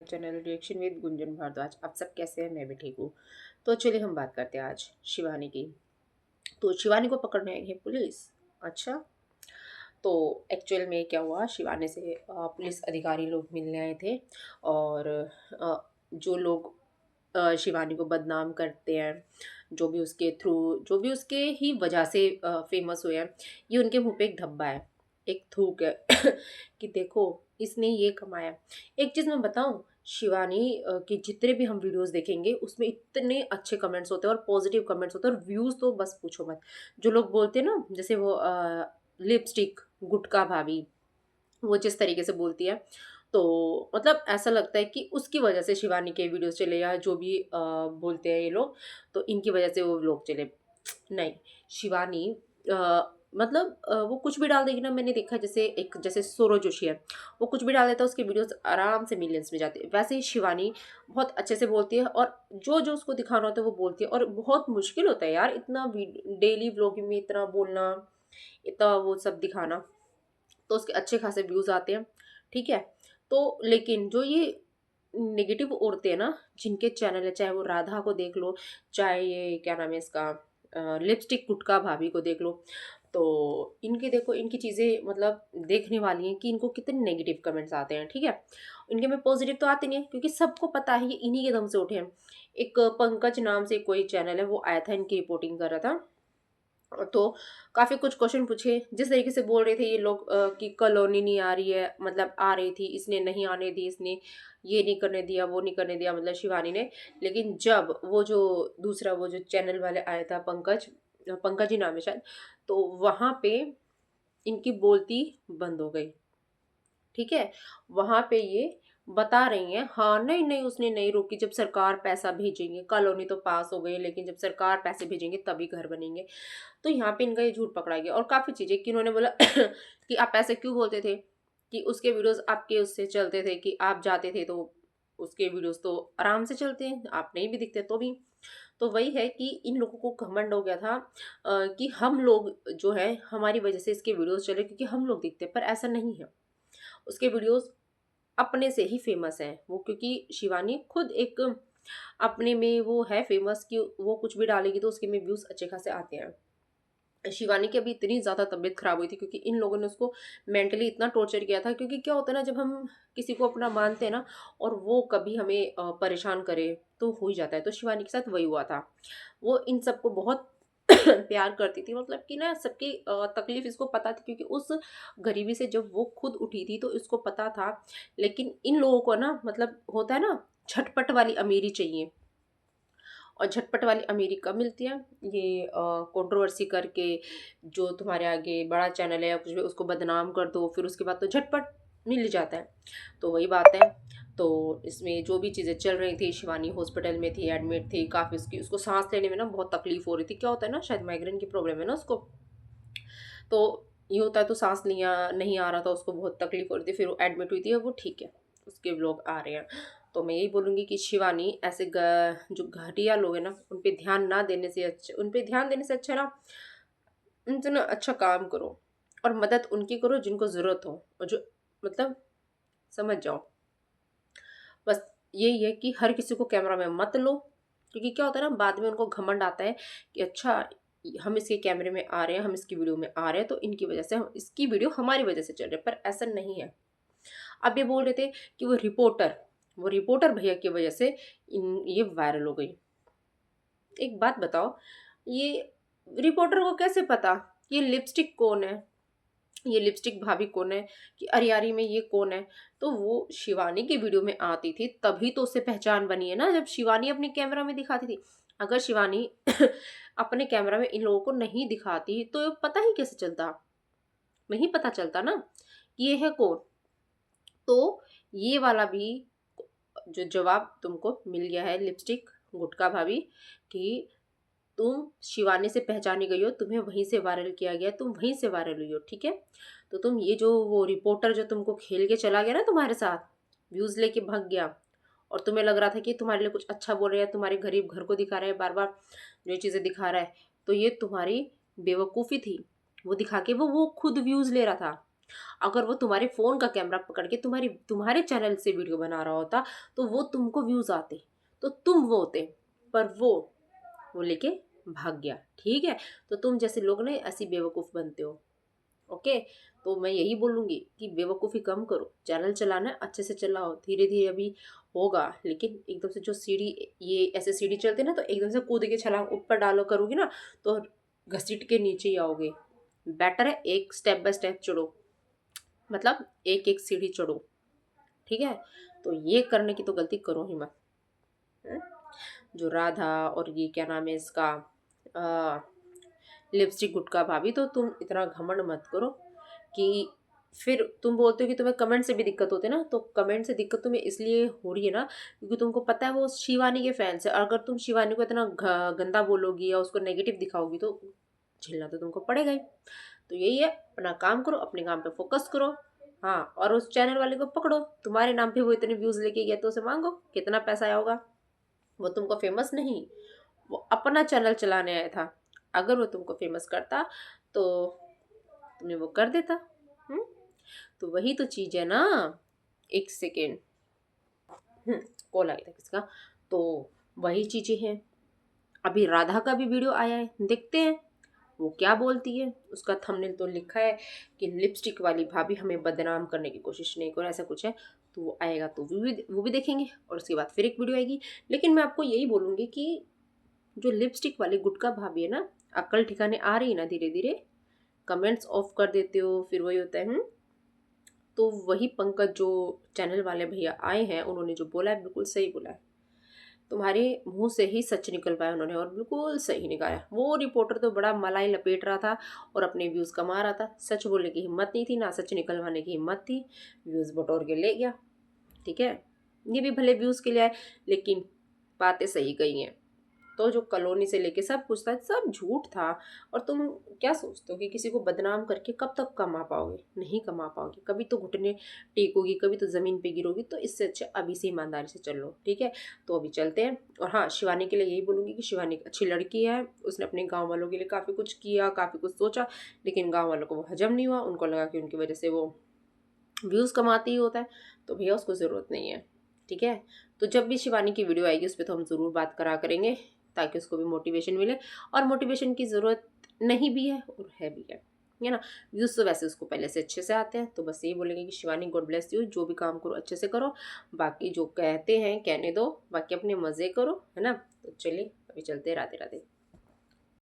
Channel reaction with Gunjan Bhardwaj. आप सब कैसे हैं? मैं भी ठीक हूँ। तो चलिए हम बात करते हैं आज शिवानी की। तो शिवानी को पकड़ने आई है पुलिस। अच्छा, तो एक्चुअल में क्या हुआ, शिवानी से पुलिस अधिकारी लोग मिलने आए थे। और जो लोग शिवानी को बदनाम करते हैं, जो भी उसके ही वजह से फेमस हुए हैं, ये उनके मुंह पे एक धब्बा है, एक थूक है कि देखो इसने ये कमाया। एक चीज़ मैं बताऊं, शिवानी के जितने भी हम वीडियोस देखेंगे उसमें इतने अच्छे कमेंट्स होते हैं और पॉजिटिव कमेंट्स होते हैं, और व्यूज़ तो बस पूछो मत। जो लोग बोलते हैं ना, जैसे वो लिपस्टिक गुटका भाभी, वो जिस तरीके से बोलती है, तो मतलब ऐसा लगता है कि उसकी वजह से शिवानी के वीडियोस चले, या जो भी बोलते हैं ये लोग, तो इनकी वजह से वो लोग चले। नहीं, शिवानी मतलब वो कुछ भी डाल देगी ना। मैंने देखा जैसे जैसे सौरव जोशी है, वो कुछ भी डाल देता है, उसके वीडियोस आराम से मिलियंस में जाते हैं। वैसे ही शिवानी बहुत अच्छे से बोलती है, और जो जो उसको दिखाना होता है वो बोलती है। और बहुत मुश्किल होता है यार, इतना डेली व्लॉगिंग में इतना बोलना, इतना वो सब दिखाना। तो उसके अच्छे खासे व्यूज़ आते हैं, ठीक है। तो लेकिन जो ये नेगेटिव औरतें हैं ना, जिनके चैनल है, चाहे वो राधा को देख लो, चाहे ये क्या नाम है इसका, लिपस्टिक गुटका भाभी को देख लो, तो इनके देखो, इनकी चीज़ें मतलब देखने वाली हैं कि इनको कितने नेगेटिव कमेंट्स आते हैं, ठीक है। इनके में पॉजिटिव तो आते नहीं है, क्योंकि सबको पता है ये इन्हीं के दम से उठे हैं। एक पंकज नाम से कोई चैनल है, वो आया था इनकी रिपोर्टिंग कर रहा था। तो काफ़ी कुछ क्वेश्चन पूछे, जिस तरीके से बोल रहे थे ये लोग कि कॉलोनी नहीं आ रही है, मतलब आ रही थी, इसने नहीं आने दी, इसने ये नहीं करने दिया, वो नहीं करने दिया, मतलब शिवानी ने। लेकिन जब वो जो दूसरा वो जो चैनल वाले आया था, पंकज, पंकज ही नाम है शायद, तो वहाँ पे इनकी बोलती बंद हो गई, ठीक है। वहाँ पे ये बता रही हैं, हाँ नहीं नहीं उसने नहीं रोकी, जब सरकार पैसा भेजेंगे, कॉलोनी तो पास हो गई है, लेकिन जब सरकार पैसे भेजेंगे तभी घर बनेंगे। तो यहाँ पे इनका ये झूठ पकड़ा गया। और काफ़ी चीज़ें कि उन्होंने बोला कि आप ऐसे क्यों बोलते थे, कि उसके वीडियोस आपके उससे चलते थे, कि आप जाते थे तो उसके वीडियोस तो आराम से चलते हैं, आप नहीं भी दिखते तो भी। तो वही है कि इन लोगों को घमंड हो गया था कि हम लोग जो है, हमारी वजह से इसके वीडियोस चले, क्योंकि हम लोग दिखते हैं। पर ऐसा नहीं है, उसके वीडियोस अपने से ही फेमस हैं वो, क्योंकि शिवानी खुद एक अपने में वो है फेमस, कि वो कुछ भी डालेगी तो उसके में व्यूज़ अच्छे खासे आते हैं। शिवानी की अभी इतनी ज़्यादा तबीयत खराब हुई थी, क्योंकि इन लोगों ने उसको मेंटली इतना टॉर्चर किया था। क्योंकि क्या होता है ना, जब हम किसी को अपना मानते हैं ना, और वो कभी हमें परेशान करे, तो हो ही जाता है। तो शिवानी के साथ वही हुआ था। वो इन सबको बहुत प्यार करती थी, मतलब कि ना सबकी तकलीफ इसको पता थी, क्योंकि उस गरीबी से जब वो खुद उठी थी तो इसको पता था। लेकिन इन लोगों को ना, मतलब होता है ना, झटपट वाली अमीरी चाहिए। और झटपट वाली अमीरी कब मिलती है? ये कंट्रोवर्सी करके, जो तुम्हारे आगे बड़ा चैनल है या कुछ भी, उसको बदनाम कर दो, फिर उसके बाद तो झटपट मिल जाता है। तो वही बात है। तो इसमें जो भी चीज़ें चल रही थी, शिवानी हॉस्पिटल में थी, एडमिट थी, काफ़ी उसकी उसको सांस लेने में ना बहुत तकलीफ हो रही थी। क्या होता है ना, शायद माइग्रेन की प्रॉब्लम है ना उसको। तो ये होता है, तो सांस लिया नहीं आ रहा था उसको, बहुत तकलीफ हो रही थी, फिर वो एडमिट हुई थी, और वो ठीक है, उसके व्लॉग आ रहे हैं। तो मैं यही बोलूँगी कि शिवानी ऐसे जो घटिया लोग हैं ना, उन पे ध्यान ना देने से अच्छा, उन पे ध्यान देने से अच्छा ना, उनसे ना अच्छा काम करो, और मदद उनकी करो जिनको ज़रूरत हो, और जो मतलब समझ जाओ। बस यही है कि हर किसी को कैमरा में मत लो, क्योंकि क्या होता है ना, बाद में उनको घमंड आता है कि अच्छा, हम इसके कैमरे में आ रहे हैं, हम इसकी वीडियो में आ रहे हैं, तो इनकी वजह से इसकी वीडियो हमारी वजह से चल रही है। पर ऐसा नहीं है। अब ये बोल रहे थे कि वो रिपोर्टर भैया की वजह से ये वायरल हो गई। एक बात बताओ, ये रिपोर्टर को कैसे पता कि ये लिपस्टिक कौन है, ये लिपस्टिक भाभी कौन है, कि अरियारी में ये कौन है? तो वो शिवानी की वीडियो में आती थी, तभी तो उससे पहचान बनी है ना, जब शिवानी अपने कैमरा में दिखाती थी। अगर शिवानी अपने कैमरा में इन लोगों को नहीं दिखाती, तो ये पता ही कैसे चलता? नहीं पता चलता ना कि ये है कौन। तो ये वाला भी जो जवाब तुमको मिल गया है, लिपस्टिक गुटका भाभी, कि तुम शिवानी से पहचानी गई हो, तुम्हें वहीं से वायरल किया गया, तुम वहीं से वायरल हुई हो, ठीक है। तो तुम ये जो वो रिपोर्टर जो तुमको खेल के चला गया ना तुम्हारे साथ, व्यूज लेके भाग गया, और तुम्हें लग रहा था कि तुम्हारे लिए कुछ अच्छा बोल रहे हैं, तुम्हारे गरीब घर को दिखा रहे हैं बार बार, जो चीज़ें दिखा रहा है, तो ये तुम्हारी बेवकूफ़ी थी। वो दिखा के वो खुद व्यूज ले रहा था, अगर वो तुम्हारे फ़ोन का कैमरा पकड़ के तुम्हारे चैनल से वीडियो बना रहा होता तो वो तुमको व्यूज़ आते, तो तुम वो होते। पर वो लेके भाग गया, ठीक है? तो तुम जैसे लोग ना ऐसे बेवकूफ़ बनते हो, ओके? तो मैं यही बोलूँगी कि बेवकूफ़ी कम करो, चैनल चलाना है अच्छे से चलाओ, धीरे-धीरे अभी होगा, लेकिन एकदम से जो सीढ़ी ये ऐसे सीढ़ी चलती है ना, तो एकदम से कूद के छलांग ऊपर डालो करोगी ना, तो घसीट के नीचे ही आओगे। बेटर है एक स्टेप बाय स्टेप चढ़ो, मतलब एक-एक सीढ़ी चढ़ो, ठीक है? तो ये करने की तो गलती करो ही मत। हुँ? जो राधा और ये क्या नाम है इसका अ, लिपस्टिक गुटखा भाभी, तो तुम इतना घमंड मत करो कि फिर तुम बोलते हो कि तुम्हें कमेंट से भी दिक्कत होती है ना, तो कमेंट से दिक्कत तुम्हें इसलिए हो रही है ना क्योंकि तुमको पता है वो शिवानी के फैन्स है। अगर तुम शिवानी को इतना गंदा बोलोगी या उसको नेगेटिव दिखाओगी तो झेलना तो तुमको पड़ेगा ही। तो यही है, अपना काम करो, अपने काम पे फोकस करो। हाँ, और उस चैनल वाले को पकड़ो, तुम्हारे नाम पे वो इतने व्यूज लेके गया तो उसे मांगो कितना पैसा आया होगा। वो तुमको फेमस नहीं, वो अपना चैनल चलाने आया था। अगर वो तुमको फेमस करता तो तुम्हें वो कर देता। हम्म, तो वही तो चीज है ना। एक सेकेंड। कॉल आया था किसका। तो वही चीजें हैं। अभी राधा का भी वीडियो आया है, देखते हैं वो क्या बोलती है। उसका थंबनेल तो लिखा है कि लिपस्टिक वाली भाभी हमें बदनाम करने की कोशिश नहीं करो, ऐसा कुछ है। तो वो आएगा तो वो भी देखेंगे और उसके बाद फिर एक वीडियो आएगी। लेकिन मैं आपको यही बोलूंगी कि जो लिपस्टिक वाली गुटखा भाभी है ना, अक्ल ठिकाने आ रही है ना धीरे धीरे। कमेंट्स ऑफ कर देते हो फिर वही होता है। तो वही पंकज जो चैनल वाले भैया आए हैं उन्होंने जो बोला है बिल्कुल सही बोला है। तुम्हारे मुंह से ही सच निकल पाया उन्होंने और बिल्कुल सही निकाला। वो रिपोर्टर तो बड़ा मलाई लपेट रहा था और अपने व्यूज कमा रहा था, सच बोलने की हिम्मत नहीं थी ना सच निकलवाने की हिम्मत थी। व्यूज बटोर के ले गया, ठीक है। ये भी भले व्यूज के लिए आए, लेकिन बातें सही गई हैं। तो जो कॉलोनी से लेके सब कुछ था सब झूठ था। और तुम क्या सोचते हो कि किसी को बदनाम करके कब तक कमा पाओगे? नहीं कमा पाओगे, कभी तो घुटने टेकोगी, कभी तो ज़मीन पे गिरोगी। तो इससे अच्छा अभी से ईमानदारी से चल लो, ठीक है। तो अभी चलते हैं। और हाँ, शिवानी के लिए यही बोलूँगी कि शिवानी एक अच्छी लड़की है, उसने अपने गाँव वालों के लिए काफ़ी कुछ किया, काफ़ी कुछ सोचा, लेकिन गाँव वालों को वो हजम नहीं हुआ। उनको लगा कि उनकी वजह से वो व्यूज़ कमाती ही होता है, तो भैया उसको ज़रूरत नहीं है, ठीक है। तो जब भी शिवानी की वीडियो आएगी उस पर तो हम ज़रूर बात करा करेंगे, ताकि उसको भी मोटिवेशन मिले। और मोटिवेशन की ज़रूरत नहीं भी है और है भी है ना। व्यूज़ तो वैसे उसको पहले से अच्छे से आते हैं, तो बस यही बोलेंगे कि शिवानी गॉड ब्लेस यू, जो भी काम करो अच्छे से करो। बाकी जो कहते हैं कहने दो, बाकी अपने मज़े करो, है ना। तो चलिए अभी चलते, राधे राधे।